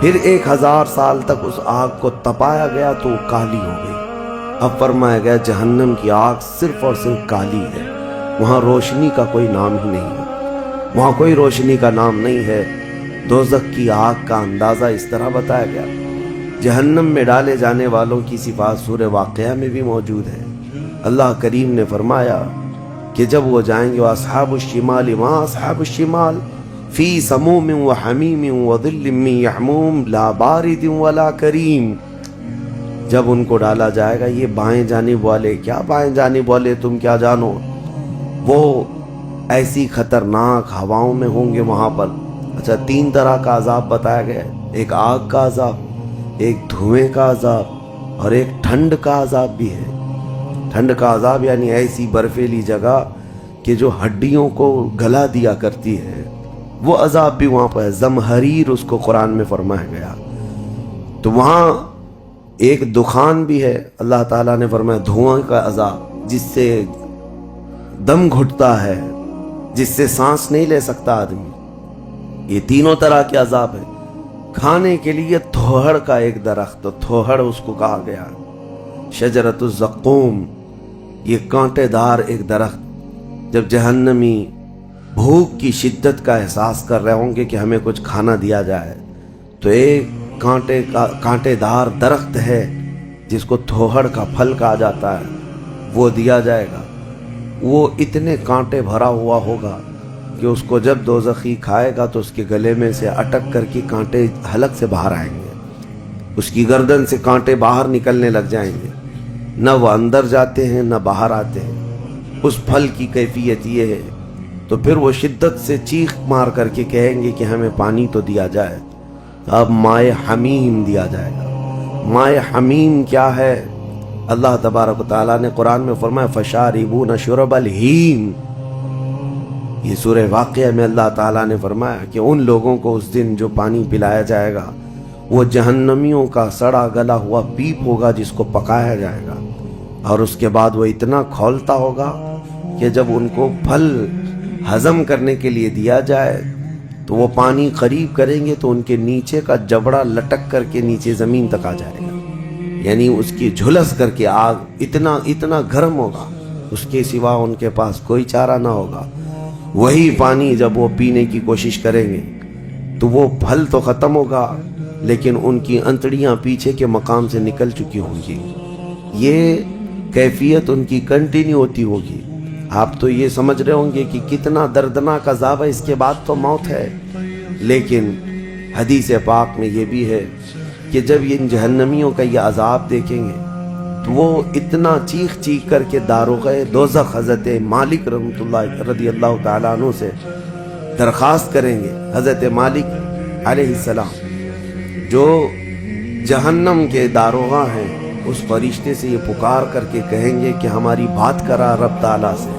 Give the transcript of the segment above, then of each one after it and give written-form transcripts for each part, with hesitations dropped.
پھر 1000 سال تک اس آگ کو تپایا گیا تو وہ کالی ہو گئی۔ اب فرمایا گیا جہنم کی آگ صرف اور صرف کالی ہے، وہاں روشنی کا کوئی نام ہی نہیں ہے، وہاں کوئی روشنی کا نام نہیں ہے۔ دوزخ کی آگ کا اندازہ اس طرح بتایا گیا۔ جہنم میں ڈالے جانے والوں کی صفات سورہ واقعہ میں بھی موجود ہے۔ اللہ کریم نے فرمایا کہ جب وہ جائیں گے اصحاب الشمال ما اصحاب الشمال فی سموم و حمیم و ظل من یحموم لا بارد ولا کریم۔ جب ان کو ڈالا جائے گا، یہ بائیں جانب والے، کیا بائیں جانب والے تم کیا جانو، وہ ایسی خطرناک ہواؤں میں ہوں گے وہاں پر۔ اچھا، 3 طرح کا عذاب بتایا گیا ہے، ایک آگ کا عذاب، ایک دھوئیں کا عذاب، اور ایک ٹھنڈ کا عذاب بھی ہے۔ ٹھنڈ کا عذاب یعنی ایسی برفیلی جگہ کہ جو ہڈیوں کو گلا دیا کرتی ہے، وہ عذاب بھی وہاں پر ہے۔ زمہریر اس کو قرآن میں فرمایا گیا۔ تو وہاں ایک دخان بھی ہے، اللہ تعالیٰ نے فرمایا دھواں کا عذاب، جس سے دم گھٹتا ہے، جس سے سانس نہیں لے سکتا آدمی۔ یہ تینوں طرح کے عذاب ہے۔ کھانے کے لیے تھوہڑ کا ایک درخت، تو تھوہڑ اس کو کہا گیا، شجرۃ الزقوم، یہ کانٹے دار ایک درخت۔ جب جہنمی بھوک کی شدت کا احساس کر رہے ہوں گے کہ ہمیں کچھ کھانا دیا جائے، تو ایک کانٹے دار درخت ہے جس کو تھوہڑ کا پھل کہا جاتا ہے، وہ دیا جائے گا۔ وہ اتنے کانٹے بھرا ہوا ہوگا کہ اس کو جب دوزخی کھائے گا تو اس کے گلے میں سے اٹک کر کے کانٹے حلق سے باہر آئیں گے، اس کی گردن سے کانٹے باہر نکلنے لگ جائیں گے، نہ وہ اندر جاتے ہیں نہ باہر آتے ہیں۔ اس پھل کی کیفیت یہ ہے۔ تو پھر وہ شدت سے چیخ مار کر کے کہیں گے کہ ہمیں پانی تو دیا جائے۔ اب مائے حمیم دیا جائے گا۔ مائے حمیم کیا ہے؟ اللہ تبارک و تعالیٰ نے قرآن میں فرمایا فشاربون شرب الہیم۔ یہ سورہ واقعہ میں اللہ تعالیٰ نے فرمایا کہ ان لوگوں کو اس دن جو پانی پلایا جائے گا وہ جہنمیوں کا سڑا گلا ہوا پیپ ہوگا جس کو پکایا جائے گا، اور اس کے بعد وہ اتنا کھولتا ہوگا کہ جب ان کو پھل ہضم کرنے کے لیے دیا جائے تو وہ پانی قریب کریں گے تو ان کے نیچے کا جبڑا لٹک کر کے نیچے زمین تک آ جائے گا، یعنی اس کی جھلس کر کے آگ اتنا گرم ہوگا، اس کے سوا ان کے پاس کوئی چارہ نہ ہوگا۔ وہی پانی جب وہ پینے کی کوشش کریں گے تو وہ پھل تو ختم ہوگا لیکن ان کی انتڑیاں پیچھے کے مقام سے نکل چکی ہوں گی۔ یہ کیفیت ان کی کنٹینیو ہوتی ہوگی۔ آپ تو یہ سمجھ رہے ہوں گے کہ کتنا دردناک عذاب ہے، اس کے بعد تو موت ہے، لیکن حدیث پاک میں یہ بھی ہے کہ جب ان جہنمیوں کا یہ عذاب دیکھیں گے تو وہ اتنا چیخ چیخ کر کے داروغ دوزخ حضرت مالک رحمۃ اللہ رضی اللہ تعالیٰ عنہ سے درخواست کریں گے۔ حضرت مالک علیہ السلام جو جہنم کے داروغہ ہیں، اس فرشتے سے یہ پکار کر کے کہیں گے کہ ہماری بات کرا رب تعالیٰ سے،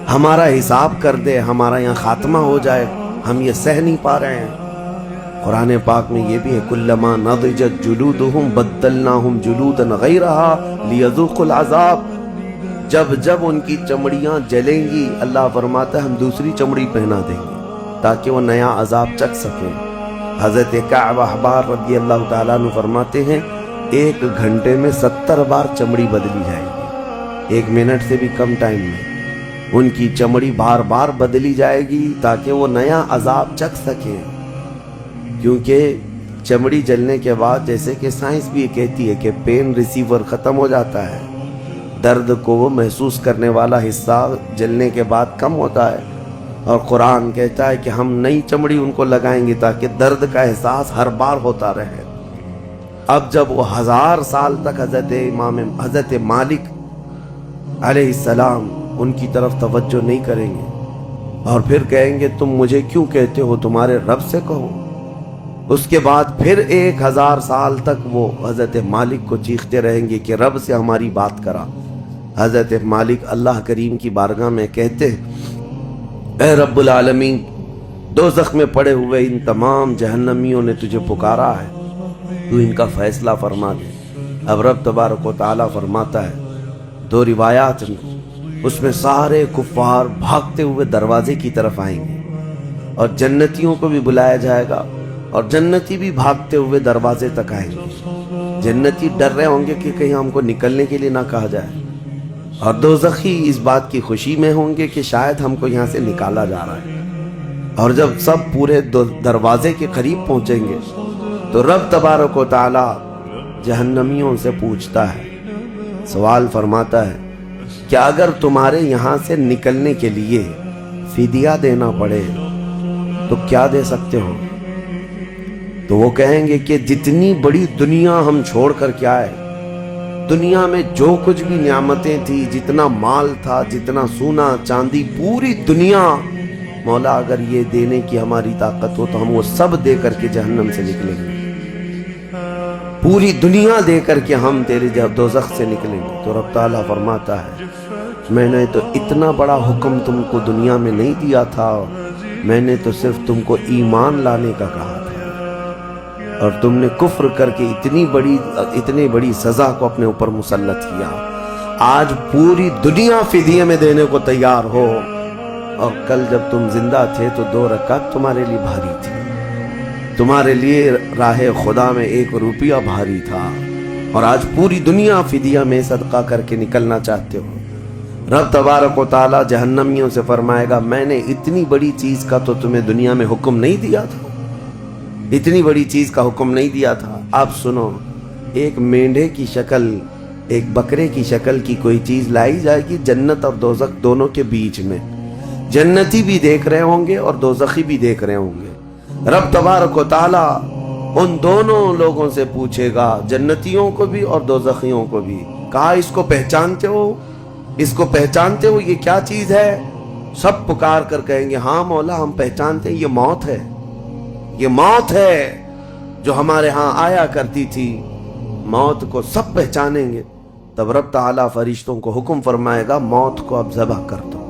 ہمارا حساب کر دے، ہمارا یہاں خاتمہ ہو جائے، ہم یہ سہ نہیں پا رہے ہیں۔ قرآن پاک میں یہ بھی ہے کلما نضجت جلودہم بدلناہم جلودا غیرہا لیذوقوا العذاب۔ جب ان کی چمڑیاں جلیں گی، اللہ فرماتا ہے ہم دوسری چمڑی پہنا دیں گے تاکہ وہ نیا عذاب چکھ سکیں۔ حضرت کعب احبار رضی اللہ تعالیٰ عنہ فرماتے ہیں 1 گھنٹے میں 70 بار چمڑی بدلی جائے گی، 1 منٹ سے بھی کم ٹائم میں ان کی چمڑی بار بار بدلی جائے گی تاکہ وہ نیا عذاب چکھ سکیں۔ کیونکہ چمڑی جلنے کے بعد جیسے کہ سائنس بھی کہتی ہے کہ پین ریسیور ختم ہو جاتا ہے، درد کو وہ محسوس کرنے والا حصہ جلنے کے بعد کم ہوتا ہے، اور قرآن کہتا ہے کہ ہم نئی چمڑی ان کو لگائیں گے تاکہ درد کا احساس ہر بار ہوتا رہے۔ اب جب وہ 1000 سال تک حضرت مالک علیہ السلام ان کی طرف توجہ نہیں کریں گے اور پھر کہیں گے تم مجھے کیوں کہتے ہو، تمہارے رب سے کہو۔ اس کے بعد پھر 1000 سال تک وہ حضرت مالک کو چیختے رہیں گے کہ رب سے ہماری بات کرا۔ حضرت مالک اللہ کریم کی بارگاہ میں کہتے اے رب العالمین، دوزخ میں پڑے ہوئے ان تمام جہنمیوں نے تجھے پکارا ہے، تو ان کا فیصلہ فرما دے۔ اب رب تبارک و تعالیٰ فرماتا ہے 2 روایات میں، اس میں سارے کفار بھاگتے ہوئے دروازے کی طرف آئیں گے اور جنتیوں کو بھی بلایا جائے گا اور جنتی بھی بھاگتے ہوئے دروازے تک آئیں گے۔ جنتی ڈر رہے ہوں گے کہ کہیں ہم کو نکلنے کے لیے نہ کہا جائے، اور دوزخی اس بات کی خوشی میں ہوں گے کہ شاید ہم کو یہاں سے نکالا جا رہا ہے۔ اور جب سب پورے دروازے کے قریب پہنچیں گے تو رب تبارک و تعالی جہنمیوں سے پوچھتا ہے، سوال فرماتا ہے کہ اگر تمہارے یہاں سے نکلنے کے لیے فدیہ دینا پڑے تو کیا دے سکتے ہو؟ تو وہ کہیں گے کہ جتنی بڑی دنیا ہم چھوڑ کر کے آئے، دنیا میں جو کچھ بھی نعمتیں تھی، جتنا مال تھا، جتنا سونا چاندی، پوری دنیا، مولا اگر یہ دینے کی ہماری طاقت ہو تو ہم وہ سب دے کر کے جہنم سے نکلیں گے، پوری دنیا دے کر کے ہم تیرے دوزخ سے نکلیں گے۔ تو رب تعالیٰ فرماتا ہے میں نے تو اتنا بڑا حکم تم کو دنیا میں نہیں دیا تھا، میں نے تو صرف تم کو ایمان لانے کا کہا تھا، اور تم نے کفر کر کے اتنی بڑی سزا کو اپنے اوپر مسلط کیا۔ آج پوری دنیا فدیے میں دینے کو تیار ہو، اور کل جب تم زندہ تھے تو 2 رکعت تمہارے لیے بھاری تھی، تمہارے لیے راہ خدا میں 1 روپیہ بھاری تھا، اور آج پوری دنیا فدیہ میں صدقہ کر کے نکلنا چاہتے ہو۔ رب تبارک و تعالی جہنمیوں سے فرمائے گا میں نے اتنی بڑی چیز کا تو تمہیں دنیا میں حکم نہیں دیا تھا، اتنی بڑی چیز کا حکم نہیں دیا تھا۔ اب سنو، ایک مینڈھے کی شکل، ایک بکرے کی شکل کی کوئی چیز لائی جائے گی جنت اور دوزخ دونوں کے بیچ میں، جنتی بھی دیکھ رہے ہوں گے اور دوزخی بھی دیکھ رہے ہوں گے۔ رب تبارک و تعالی ان دونوں لوگوں سے پوچھے گا، جنتیوں کو بھی اور دوزخیوں کو بھی، کہا اس کو پہچانتے ہو؟ اس کو پہچانتے ہو؟ یہ کیا چیز ہے؟ سب پکار کر کہیں گے ہاں مولا ہم پہچانتے ہیں، یہ موت ہے، یہ موت ہے جو ہمارے ہاں آیا کرتی تھی، موت کو سب پہچانیں گے۔ تب رب تعالیٰ فرشتوں کو حکم فرمائے گا موت کو اب ذبح کر دو،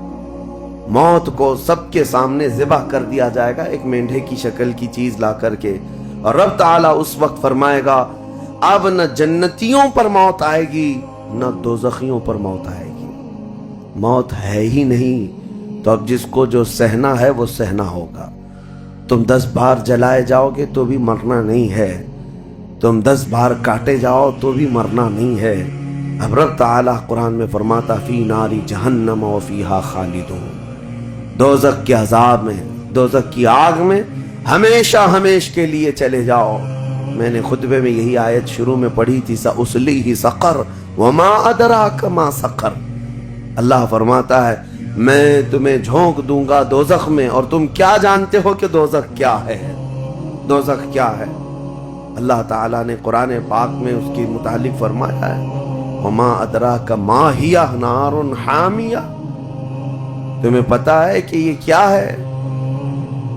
موت کو سب کے سامنے ذبح کر دیا جائے گا ایک مینڈھے کی شکل کی چیز لا کر کے، اور رب تعالیٰ اس وقت فرمائے گا اب نہ جنتیوں پر موت آئے گی نہ دوزخیوں پر موت آئے گی، موت ہے ہی نہیں، تو اب جس کو جو سہنا ہے وہ سہنا ہوگا۔ تم 10 بار جلائے جاؤ گے تو بھی مرنا نہیں ہے، تم 10 بار کاٹے جاؤ تو بھی مرنا نہیں ہے۔ اب رب تعالیٰ قرآن میں فرماتا فی ناری جہنم و فیہا خالدون، دوزخ کے عذاب میں، دوزخ کی آگ میں ہمیشہ ہمیش کے لیے چلے جاؤ۔ میں نے خطبے میں یہی آیت شروع میں پڑھی تھی سأصلیہ سقر وما ادراک ما سقر، اللہ فرماتا ہے میں تمہیں جھونک دوں گا دوزخ میں، اور تم کیا جانتے ہو کہ دوزخ کیا ہے، دوزخ کیا ہے؟ اللہ تعالیٰ نے قرآن پاک میں اس کے متعلق فرمایا ہے وما ادراک ما ہی نار حامیہ، تمہیں پتا ہے کہ یہ کیا ہے؟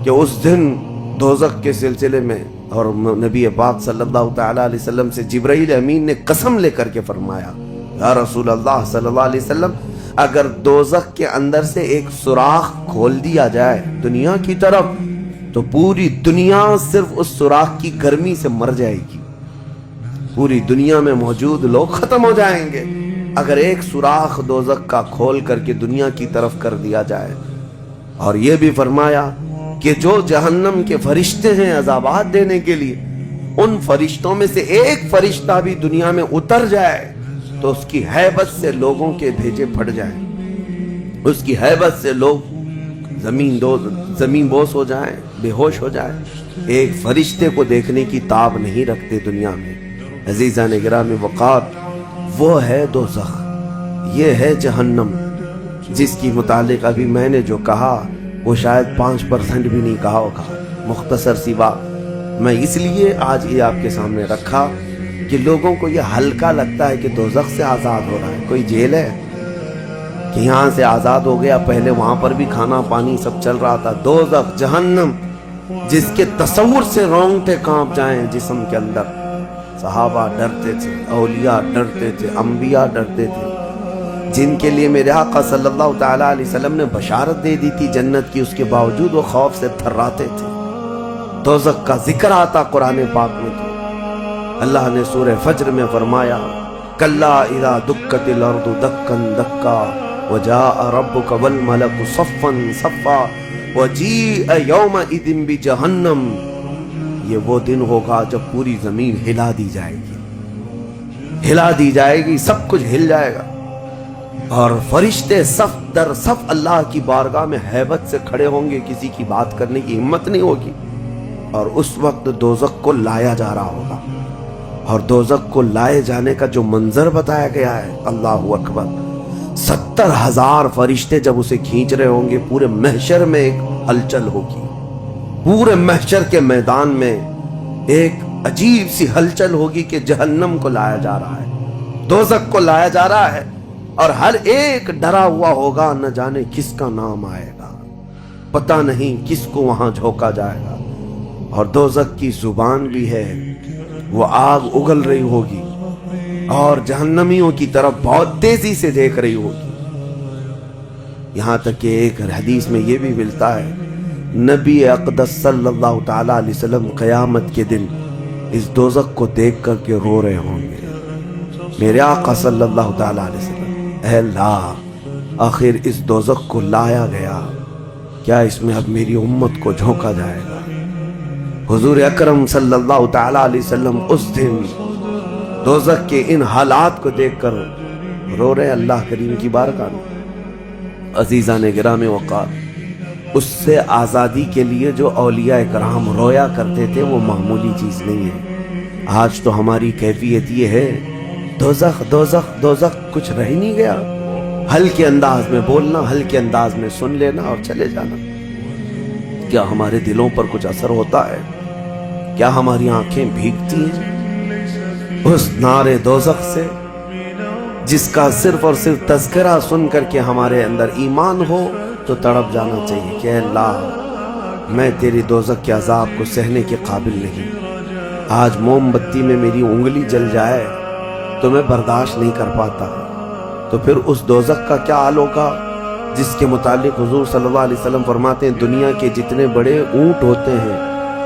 کہ اس دن دوزخ کے سلسلے میں، اور نبی پاک صلی اللہ تعالیٰ علیہ وسلم سے جبرائیل امین نے قسم لے کر کے فرمایا یا رسول اللہ صلی اللہ علیہ وسلم اگر دوزخ کے اندر سے ایک سوراخ کھول دیا جائے دنیا کی طرف تو پوری دنیا صرف اس سوراخ کی گرمی سے مر جائے گی، پوری دنیا میں موجود لوگ ختم ہو جائیں گے اگر ایک سوراخ دوزخ کا کھول کر کے دنیا کی طرف کر دیا جائے۔ اور یہ بھی فرمایا کہ جو جہنم کے فرشتے ہیں عذابات دینے کے لیے، ان فرشتوں میں سے ایک فرشتہ بھی دنیا میں اتر جائے تو اس کی ہیبت سے لوگوں کے بھیجے پھٹ جائیں، اس کی ہیبت سے لوگ زمین بوس ہو جائیں، بے ہوش ہو جائیں، ایک فرشتے کو دیکھنے کی تاب نہیں رکھتے دنیا میں۔ عزیزان گرامی وقار، وہ ہے دوزخ، یہ ہے جہنم، جس کی متعلق ابھی میں نے جو کہا وہ شاید 5% بھی نہیں کہا ہوگا، مختصر سی بات میں اس لیے آج یہ آپ کے سامنے رکھا کہ لوگوں کو یہ ہلکا لگتا ہے کہ دوزخ سے آزاد ہو رہا ہے، کوئی جیل ہے کہ یہاں سے آزاد ہو گیا، پہلے وہاں پر بھی کھانا پانی سب چل رہا تھا۔ دوزخ، جہنم، جس کے تصور سے رونگٹے کانپ جائیں جسم کے اندر۔ صحابہ ڈرتے تھے، اولیاء ڈرتے تھے، انبیاء ڈرتے تھے، جن کے لیے میرے آقا صلی اللہ تعالیٰ علیہ وسلم نے بشارت دے دی تھی جنت کی، اس کے باوجود وہ خوف سے تھراتے تھے۔ دوزخ کا ذکر آتا قرآن پاک میں تو اللہ نے سورہ فجر میں فرمایا کلا اذا دکت الارض دکا دکا وجاء ربک والملک صفا صفا وجیء یومئذ بجہنم، یہ وہ دن ہوگا جب پوری زمین ہلا دی جائے گی، ہلا دی جائے گی، سب کچھ ہل جائے گا، اور فرشتے صف در صف اللہ کی بارگاہ میں ہیبت سے کھڑے ہوں گے، کسی کی بات کرنے کی ہمت نہیں ہوگی، اور اس وقت دوزخ کو لایا جا رہا ہوگا، اور دوزخ کو لائے جانے کا جو منظر بتایا گیا ہے، اللہ اکبر، 70,000 فرشتے جب اسے کھینچ رہے ہوں گے، پورے محشر میں ایک ہلچل ہوگی، پورے محشر کے میدان میں ایک عجیب سی ہلچل ہوگی کہ جہنم کو لایا جا رہا ہے، دوزخ کو لایا جا رہا ہے، اور ہر ایک ڈرا ہوا ہوگا، نہ جانے کس کا نام آئے گا، پتہ نہیں کس کو وہاں جھونکا جائے گا، اور دوزخ کی زبان بھی ہے، وہ آگ اگل رہی ہوگی اور جہنمیوں کی طرف بہت تیزی سے دیکھ رہی ہوگی، یہاں تک کہ ایک حدیث میں یہ بھی ملتا ہے، نبی اقدس صلی اللہ تعالی علیہ وسلم قیامت کے دن اس دوزخ کو دیکھ کر کے رو رہے ہوں گے، میرے آقا صلی اللہ تعالی علیہ وسلم، اے اللہ آخر اس دوزخ کو لایا گیا، کیا اس میں اب میری امت کو جھونکا جائے گا؟ حضور اکرم صلی اللہ تعالی علیہ وسلم اس دن دوزخ کے ان حالات کو دیکھ کر رو رہے اللہ کریم کی بارگاہ میں۔ عزیزان گرامی وقار، اس سے آزادی کے لیے جو اولیاء کرام رویا کرتے تھے وہ معمولی چیز نہیں ہے۔ آج تو ہماری کیفیت یہ ہے، دوزخ دوزخ دوزخ، کچھ رہ نہیں گیا، ہلکے انداز میں بولنا، ہلکے انداز میں سن لینا اور چلے جانا۔ کیا ہمارے دلوں پر کچھ اثر ہوتا ہے؟ کیا ہماری آنکھیں بھیگتی ہیں اس نعرے دوزخ سے، جس کا صرف اور صرف تذکرہ سن کر کے ہمارے اندر ایمان ہو تو تڑپ جانا چاہیے کہ اے اللہ میں تیری دوزخ کے عذاب کو سہنے کے قابل نہیں، آج موم بتی میں میری انگلی جل جائے تو میں برداشت نہیں کر پاتا، تو پھر اس دوزخ کا کیا حال ہوگا جس کے متعلق حضور صلی اللہ علیہ وسلم فرماتے ہیں دنیا کے جتنے بڑے اونٹ ہوتے ہیں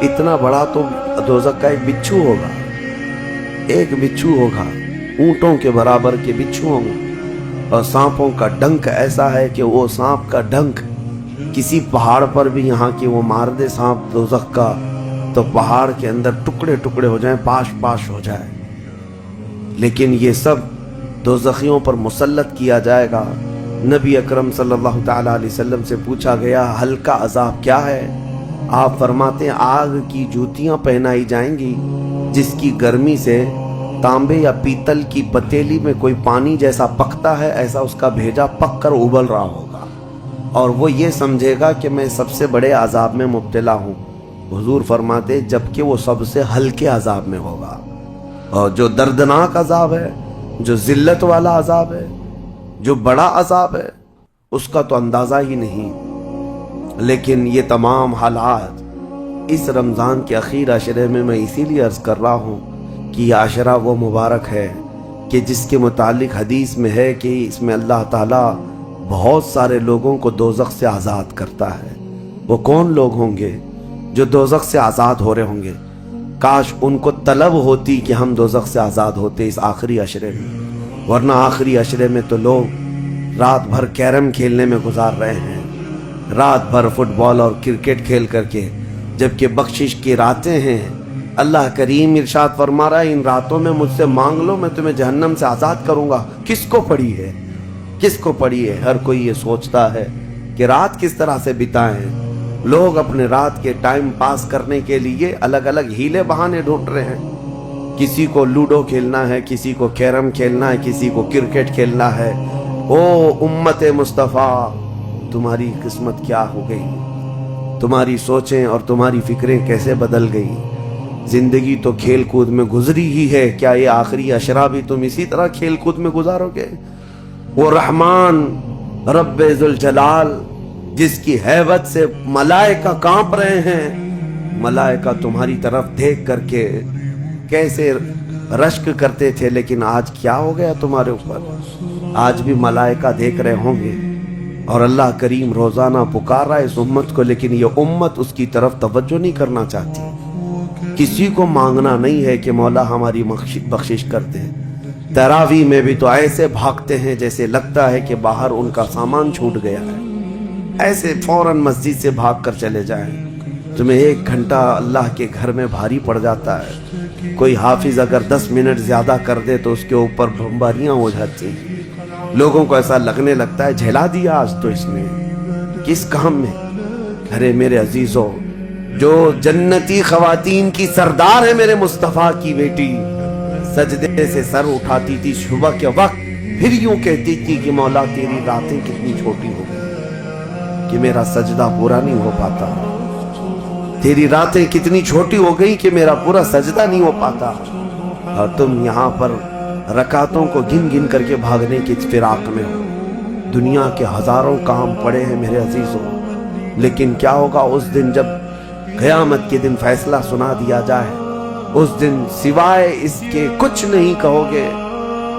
اتنا بڑا تو دوزخ کا ایک بچھو ہوگا، ایک بچھو ہوگا، اونٹوں کے برابر کے بچھو ہوں گے، اور سانپوں کا ڈنک ایسا ہے کہ وہ سانپ کا ڈنک کسی پہاڑ پر بھی یہاں کی وہ مار دے سانپ دوزخ کا تو پہاڑ کے اندر ٹکڑے ٹکڑے ہو جائیں، پاش پاش ہو جائے، لیکن یہ سب دوزخیوں پر مسلط کیا جائے گا۔ نبی اکرم صلی اللہ تعالی علیہ وسلم سے پوچھا گیا ہلکا عذاب کیا ہے؟ آپ فرماتے ہیں آگ کی جوتیاں پہنائی جائیں گی جس کی گرمی سے تانبے یا پیتل کی پتیلی میں کوئی پانی جیسا پکتا ہے، ایسا اس کا بھیجا پک کر ابل رہا ہوگا، اور وہ یہ سمجھے گا کہ میں سب سے بڑے عذاب میں مبتلا ہوں۔ حضور فرماتے جبکہ وہ سب سے ہلکے عذاب میں ہوگا، اور جو دردناک عذاب ہے، جو ذلت والا عذاب ہے، جو بڑا عذاب ہے، اس کا تو اندازہ ہی نہیں۔ لیکن یہ تمام حالات اس رمضان کے اخیر عشرے میں میں اسی لیے عرض کر رہا ہوں کہ یہ عشرہ وہ مبارک ہے کہ جس کے متعلق حدیث میں ہے کہ اس میں اللہ تعالیٰ بہت سارے لوگوں کو دوزخ سے آزاد کرتا ہے۔ وہ کون لوگ ہوں گے جو دوزخ سے آزاد ہو رہے ہوں گے؟ کاش ان کو طلب ہوتی کہ ہم دوزخ سے آزاد ہوتے اس آخری عشرے میں، ورنہ آخری عشرے میں تو لوگ رات بھر کیرم کھیلنے میں گزار رہے ہیں، رات بھر فٹ بال اور کرکٹ کھیل کر کے، جبکہ بخشش کی راتیں ہیں۔ اللہ کریم ارشاد فرما رہا ہے ان راتوں میں مجھ سے مانگ لو میں تمہیں جہنم سے آزاد کروں گا۔ کس کو پڑی ہے؟ کس کو پڑی ہے؟ ہر کوئی یہ سوچتا ہے کہ رات کس طرح سے بتائیں۔ لوگ اپنے رات کے ٹائم پاس کرنے کے لیے الگ الگ ہیلے بہانے ڈھونڈ رہے ہیں، کسی کو لوڈو کھیلنا ہے، کسی کو کیرم کھیلنا ہے، کسی کو کرکٹ کھیلنا ہے۔ او امت مصطفیٰ، تمہاری قسمت کیا ہو گئی؟ تمہاری سوچیں اور تمہاری فکریں کیسے بدل گئی؟ زندگی تو کھیل کود میں گزری ہی ہے، کیا یہ آخری عشرہ بھی تم اسی طرح کھیل کود میں گزارو گے؟ وہ رحمان رب ذوالجلال جس کی ہیبت سے ملائکہ کانپ رہے ہیں، ملائکہ تمہاری طرف دیکھ کر کے کیسے رشک کرتے تھے، لیکن آج کیا ہو گیا تمہارے اوپر؟ آج بھی ملائکہ دیکھ رہے ہوں گے، اور اللہ کریم روزانہ پکار رہا ہے اس امت کو، لیکن یہ امت اس کی طرف توجہ نہیں کرنا چاہتی۔ کسی کو مانگنا نہیں ہے کہ مولا ہماری بخشش کرتے ہیں۔ تراویح میں بھی تو ایسے بھاگتے ہیں جیسے لگتا ہے کہ باہر ان کا سامان چھوٹ گیا ہے، ایسے فوراً مسجد سے بھاگ کر چلے جائیں۔ تمہیں 1 گھنٹہ اللہ کے گھر میں بھاری پڑ جاتا ہے، کوئی حافظ اگر 10 منٹ زیادہ کر دے تو اس کے اوپر بمباریاں ہو جاتی ہیں، لوگوں کو ایسا لگنے لگتا ہے جھیلا دیا آج تو اس نے کس کام میں۔ ارے میرے عزیزو، جو جنتی خواتین کی سردار ہے میرے مصطفیٰ کی بیٹی، سجدے سے سر اٹھاتی تھی صبح کے وقت، پھر یوں کہتی تھی کہ مولا تیری راتیں کتنی چھوٹی ہو گئی کہ میرا سجدہ پورا نہیں ہو پاتا، تیری راتیں کتنی چھوٹی ہو گئی کہ میرا پورا سجدہ نہیں ہو پاتا، اور تم یہاں پر رکعتوں کو گن گن کر کے بھاگنے کی فراق میں ہو۔ دنیا کے ہزاروں کام پڑے ہیں میرے عزیزوں، لیکن کیا ہوگا اس دن جب قیامت کے دن فیصلہ سنا دیا جائے؟ اس دن سوائے اس کے کچھ نہیں کہو گے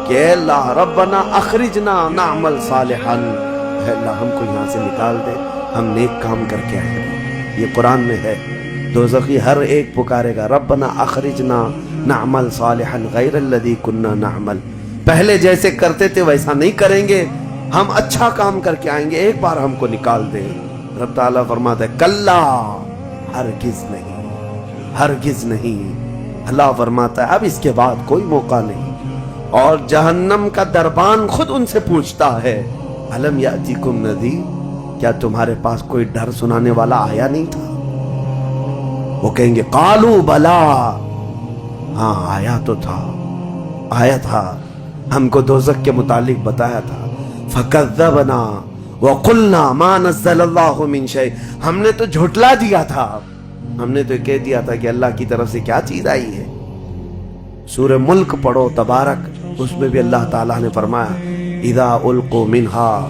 کہ اے اللہ ربنا اخرجنا نعمل صالحا، اے اللہ ہم کو یہاں سے نکال دے، ہم نیک کام کر کے آئیں گے۔ یہ قرآن میں ہے، دوزخی ہر ایک پکارے گا ربنا اخرجنا نعمل صالحا غیر الذی کنا نعمل، پہلے جیسے کرتے تھے ویسا نہیں کریں گے، ہم اچھا کام کر کے آئیں گے، ایک بار ہم کو نکال دیں۔ رب تعالیٰ فرماتا ہے کلا، ہرگز نہیں، ہرگز نہیں۔ اللہ فرماتا ہے اب اس کے بعد کوئی موقع نہیں، اور جہنم کا دربان خود ان سے پوچھتا ہے الم یاتیکم نذیر، کیا تمہارے پاس کوئی ڈر سنانے والا آیا نہیں تھا؟ وہ کہیں گے قالوا بلا، ہاں آیا تو تھا، آیا تھا، ہم کو دوزخ کے متعلق بتایا تھا۔ فکذبنا وقلنا ما نزل اللہ من شیء، ہم نے تو جھٹلا دیا تھا، ہم نے تو کہہ دیا تھا کہ اللہ کی طرف سے کیا چیز آئی ہے۔ سورہ ملک پڑھو تبارک، اس میں بھی اللہ تعالیٰ نے فرمایا اذا القوا منہا،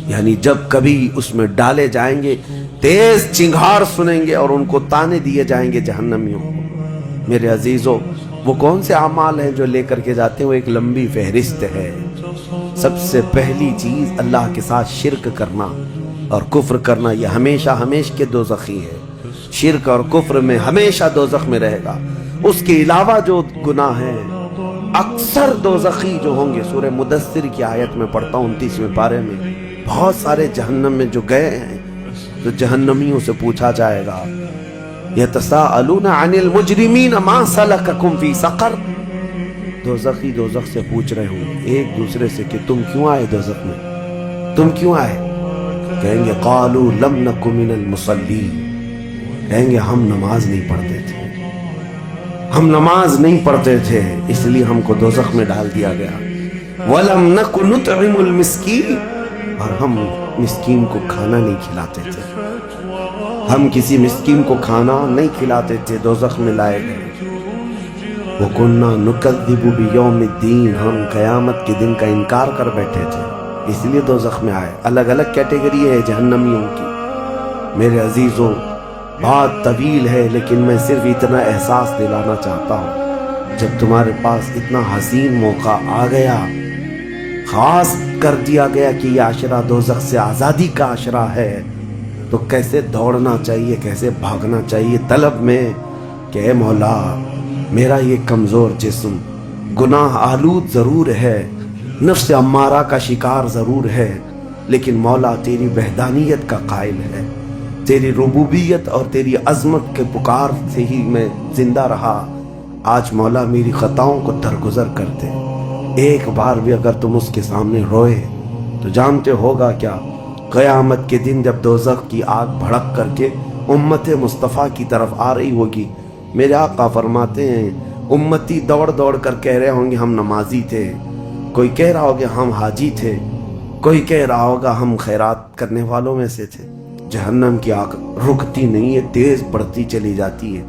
یعنی جب کبھی اس میں ڈالے جائیں گے تیز چنگھاڑ سنیں گے اور ان کو تانے دیے جائیں گے جہنمیوں کو۔ میرے عزیزو، وہ کون سے اعمال ہیں جو لے کر کے جاتے ہیں؟ وہ ایک لمبی فہرست ہے۔ سب سے پہلی چیز اللہ کے ساتھ شرک کرنا اور کفر کرنا، یہ ہمیشہ ہمیشہ کے دوزخی ہے، شرک اور کفر میں ہمیشہ دوزخ میں رہے گا۔ اس کے علاوہ جو گناہ ہیں اکثر دوزخی جو ہوں گے، سورہ مدثر کی آیت میں پڑھتا ہوں 29ویں پارے میں، بہت سارے جہنم میں جو گئے ہیں تو جہنمیوں سے پوچھا جائے گا یتساءلون عن المجرمین ما سلککم فی سقر، دوزخی دوزخ سے پوچھ رہے ہوں ایک دوسرے سے کہ تم کیوں آئے دوزخ میں، تم کیوں آئے؟ کہیں گے قالوا لم نک من المصلین، کہیں گے ہم نماز نہیں پڑھتے تھے، ہم نماز نہیں پڑھتے تھے اس لیے ہم کو دوزخ میں ڈال دیا گیا۔ وَلَمْ نَكُ نُطْعِمُ الْمِسْكِينَ، اور ہم مسکین کو کھانا نہیں کھلاتے تھے، ہم کسی مسکین کو کھانا نہیں کھلاتے تھے، دوزخ میں لائے گئے۔ وَكُنَّا نُكَذِّبُ بِيَوْمِ الدِّينِ، ہم قیامت کے دن کا انکار کر بیٹھے تھے اس لیے دوزخ میں آئے۔ الگ الگ کیٹیگری ہے جہنمیوں کی۔ میرے عزیزوں، بات طویل ہے لیکن میں صرف اتنا احساس دلانا چاہتا ہوں، جب تمہارے پاس اتنا حسین موقع آ گیا، خاص کر دیا گیا کہ یہ عشرہ دوزخ سے آزادی کا عشرہ ہے، تو کیسے دوڑنا چاہیے، کیسے بھاگنا چاہیے طلب میں کہ اے مولا میرا یہ کمزور جسم گناہ آلود ضرور ہے، نفس امارہ کا شکار ضرور ہے، لیکن مولا تیری وحدانیت کا قائل ہے، تیری ربوبیت اور تیری عظمت کے پکار سے ہی میں زندہ رہا۔ آج مولا میری خطاؤں کو درگزر کر دے۔ ایک بار بھی اگر تم اس کے سامنے روئے تو جانتے ہوگا کیا، قیامت کے دن جب دوزخ کی آگ بھڑک کر کے امت مصطفیٰ کی طرف آ رہی ہوگی، میرے آقا فرماتے ہیں امتی دوڑ دوڑ کر کہہ رہے ہوں گے ہم نمازی تھے، کوئی کہہ رہا ہوگا ہم حاجی تھے، کوئی کہہ رہا ہوگا ہم خیرات کرنے والوں میں سے تھے۔ جہنم کی آگ رکتی نہیں ہے، تیز بڑھتی چلی جاتی ہے۔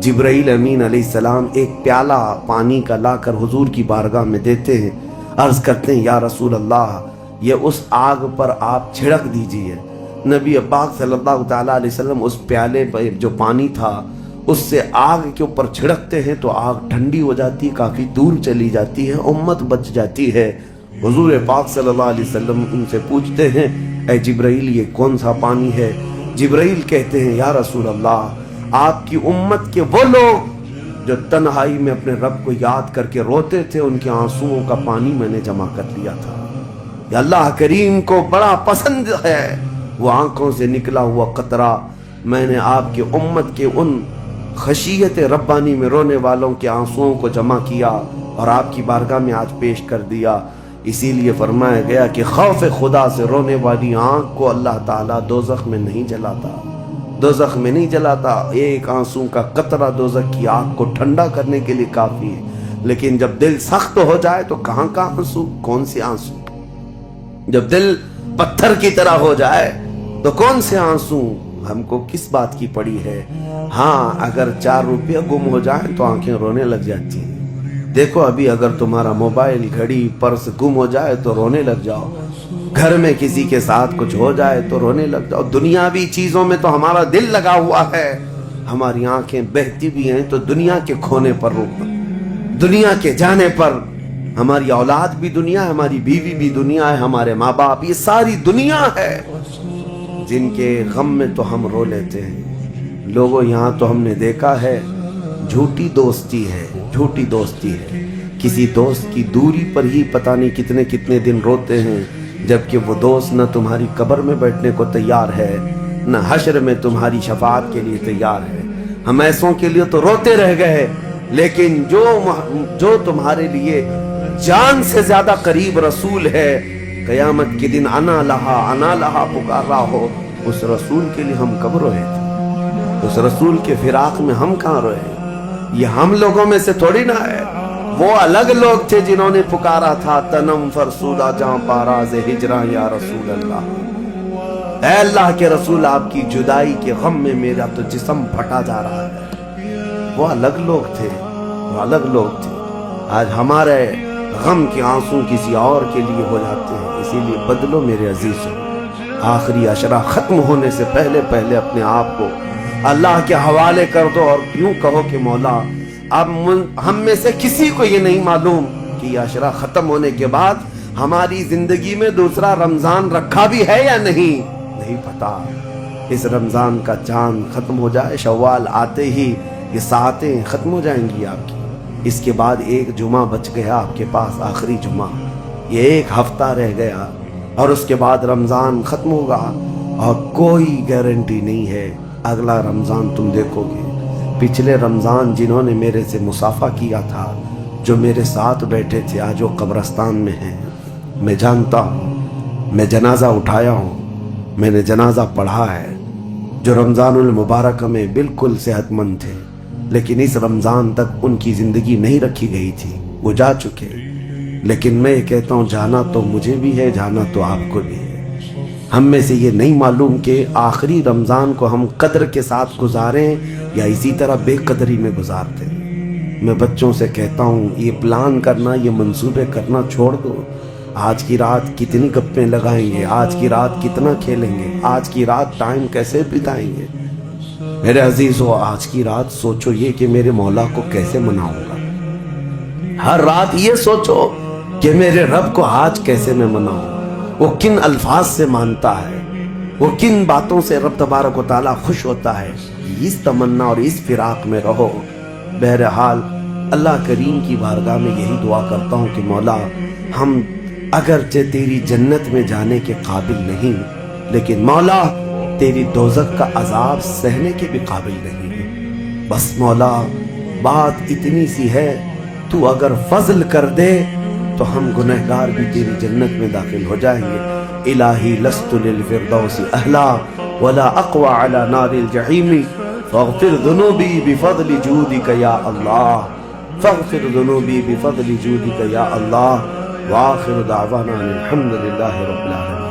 جبرائیل امین علیہ السلام ایک پیالہ پانی کا لا کر حضور کی بارگاہ میں دیتے ہیں، عرض کرتے ہیں یا رسول اللہ یہ اس آگ پر آپ چھڑک دیجئے۔ نبی پاک صلی اللہ تعالیٰ علیہ وسلم اس پیالے پر جو پانی تھا اس سے آگ کے اوپر چھڑکتے ہیں تو آگ ٹھنڈی ہو جاتی ہے، کافی دور چلی جاتی ہے، امت بچ جاتی ہے۔ حضور پاک صلی اللہ علیہ وسلم ان سے پوچھتے ہیں اے جبرائیل یہ کون سا پانی ہے؟ جبرائیل کہتے ہیں یا رسول اللہ آپ کی امت کے وہ لوگ جو تنہائی میں اپنے رب کو یاد کر کے روتے تھے، ان کے آنسوؤں کا پانی میں نے جمع کر لیا تھا۔ یا اللہ کریم کو بڑا پسند ہے وہ آنکھوں سے نکلا ہوا قطرہ میں نے آپ کے امت کے ان خشیت ربانی میں رونے والوں کے آنسوؤں کو جمع کیا اور آپ کی بارگاہ میں آج پیش کر دیا۔ اسی لیے فرمایا گیا کہ خوف خدا سے رونے والی آنکھ کو اللہ تعالیٰ دوزخ میں نہیں جلاتا، دوزخ میں نہیں جلاتا۔ ایک آنسو کا قطرہ دوزخ کی آگ کو ٹھنڈا کرنے کے لیے کافی ہے، لیکن جب دل سخت ہو جائے تو کہاں کا آنسو، کون سے آنسو؟ جب دل پتھر کی طرح ہو جائے تو کون سے آنسو؟ ہم کو کس بات کی پڑی ہے؟ ہاں، اگر 4 روپیہ گم ہو جائیں تو آنکھیں رونے لگ جاتی ہیں۔ دیکھو ابھی اگر تمہارا موبائل، گھڑی، پرس گم ہو جائے تو رونے لگ جاؤ، گھر میں کسی کے ساتھ کچھ ہو جائے تو رونے لگ جاؤ۔ دنیاوی چیزوں میں تو ہمارا دل لگا ہوا ہے، ہماری آنکھیں بہتی بھی ہیں تو دنیا کے کھونے پر رونا، دنیا کے جانے پر۔ ہماری اولاد بھی دنیا ہے، ہماری بیوی بھی دنیا ہے، ہمارے ماں باپ، یہ ساری دنیا ہے جن کے غم میں تو ہم رو لیتے ہیں۔ لوگوں یہاں تو ہم نے دیکھا ہے جھوٹی دوستی ہے، جھوٹی دوستی ہے۔ کسی دوست کی دوری پر ہی پتہ نہیں کتنے کتنے دن روتے ہیں، جبکہ وہ دوست نہ تمہاری قبر میں بیٹھنے کو تیار ہے، نہ حشر میں تمہاری شفاعت کے لیے تیار ہے۔ ہم ایسوں کے لیے تو روتے رہ گئے، لیکن جو تمہارے لیے جان سے زیادہ قریب رسول ہے، قیامت کے دن انا لہا پکار رہا ہو، اس رسول کے لیے ہم کب روئے تھے؟ اس رسول کے فراق میں ہم کہاں روئے؟ یہ ہم لوگوں میں سے تھوڑی نہ ہے، وہ الگ لوگ تھے جنہوں نے پکارا تھا تنم فرسودہ جہاں پاراز ہجراں یا رسول اللہ، اے اللہ کے رسول آپ کی جدائی کے غم میں میرا تو جسم پھٹا جا رہا ہے۔ وہ الگ لوگ تھے، وہ الگ لوگ تھے۔ آج ہمارے غم کے آنسو کسی اور کے لیے ہو جاتے ہیں، اسی لیے بدلو میرے عزیزوں۔ آخری عشرہ ختم ہونے سے پہلے پہلے اپنے آپ کو اللہ کے حوالے کر دو اور یوں کہو کہ مولا، اب ہم میں سے کسی کو یہ نہیں معلوم کہ یہ عشرہ ختم ہونے کے بعد ہماری زندگی میں دوسرا رمضان رکھا بھی ہے یا نہیں پتا۔ اس رمضان کا چاند ختم ہو جائے، شوال آتے ہی یہ ساعتیں ختم ہو جائیں گی آپ کی۔ اس کے بعد ایک جمعہ بچ گیا آپ کے پاس، آخری جمعہ، یہ ایک ہفتہ رہ گیا اور اس کے بعد رمضان ختم ہوگا، اور کوئی گارنٹی نہیں ہے اگلا رمضان تم دیکھو گے۔ پچھلے رمضان جنہوں نے میرے سے مصافحہ کیا تھا، جو میرے ساتھ بیٹھے تھے، آج وہ قبرستان میں ہیں۔ میں جانتا ہوں، میں جنازہ اٹھایا ہوں، میں نے جنازہ پڑھا ہے، جو رمضان المبارک میں بالکل صحت مند تھے، لیکن اس رمضان تک ان کی زندگی نہیں رکھی گئی تھی، وہ جا چکے۔ لیکن میں یہ کہتا ہوں، جانا تو مجھے بھی ہے، جانا تو آپ کو بھی ہے۔ ہم میں سے یہ نہیں معلوم کہ آخری رمضان کو ہم قدر کے ساتھ گزاریں یا اسی طرح بے قدری میں گزارتے ہیں۔ میں بچوں سے کہتا ہوں، یہ پلان کرنا، یہ منصوبے کرنا چھوڑ دو۔ آج کی رات کتنی گپیں لگائیں گے، آج کی رات کتنا کھیلیں گے، آج کی رات ٹائم کیسے بتائیں گے۔ میرے عزیزو، آج کی رات سوچو یہ کہ میرے مولا کو کیسے مناؤں گا۔ ہر رات یہ سوچو کہ میرے رب کو آج کیسے میں مناؤں، وہ کن الفاظ سے مانتا ہے، وہ کن باتوں سے رب تبارک و تعالیٰ خوش ہوتا ہے۔ اس تمنا اور اس فراق میں رہو۔ بہرحال اللہ کریم کی بارگاہ میں یہی دعا کرتا ہوں کہ مولا، ہم اگرچہ تیری جنت میں جانے کے قابل نہیں، لیکن مولا تیری دوزخ کا عذاب سہنے کے بھی قابل نہیں۔ بس مولا بات اتنی سی ہے، تو اگر فضل کر دے تو ہم گنہگار بھی تیری جنت میں داخل ہو جائیں گے۔ الہی لست للفردوس اہلا ولا اقوى على نار الجحیم فاغفر ذنوبی بفضل جودک یا اللہ، فاغفر ذنوبی بفضل جودک یا اللہ، وآخر دعوانا الحمد للہ رب العالمین۔